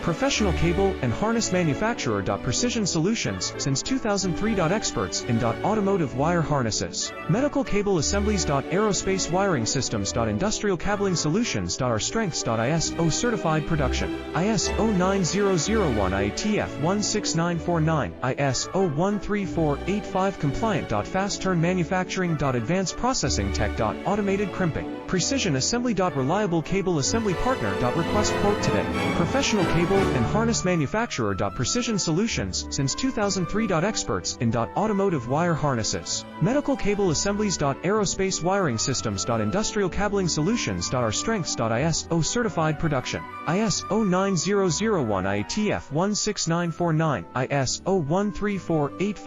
Professional cable and harness manufacturer. Precision Solutions, since 2003. Experts in automotive wire harnesses, medical cable assemblies. Aerospace wiring systems. Industrial cabling solutions. Our strengths. ISO certified production. ISO 9001 IATF 16949, ISO 13485 compliant. Fast turn manufacturing. Advanced processing tech. Automated crimping. Precision assembly. Reliable cable assembly partner. Request quote today. Professional cable and harness manufacturer. Precision Solutions, since 2003. Experts in automotive wire harnesses, medical cable assemblies. Aerospace wiring systems. Industrial cabling solutions. Our strengths. ISO certified production. ISO 9001 IATF 16949, ISO 13485.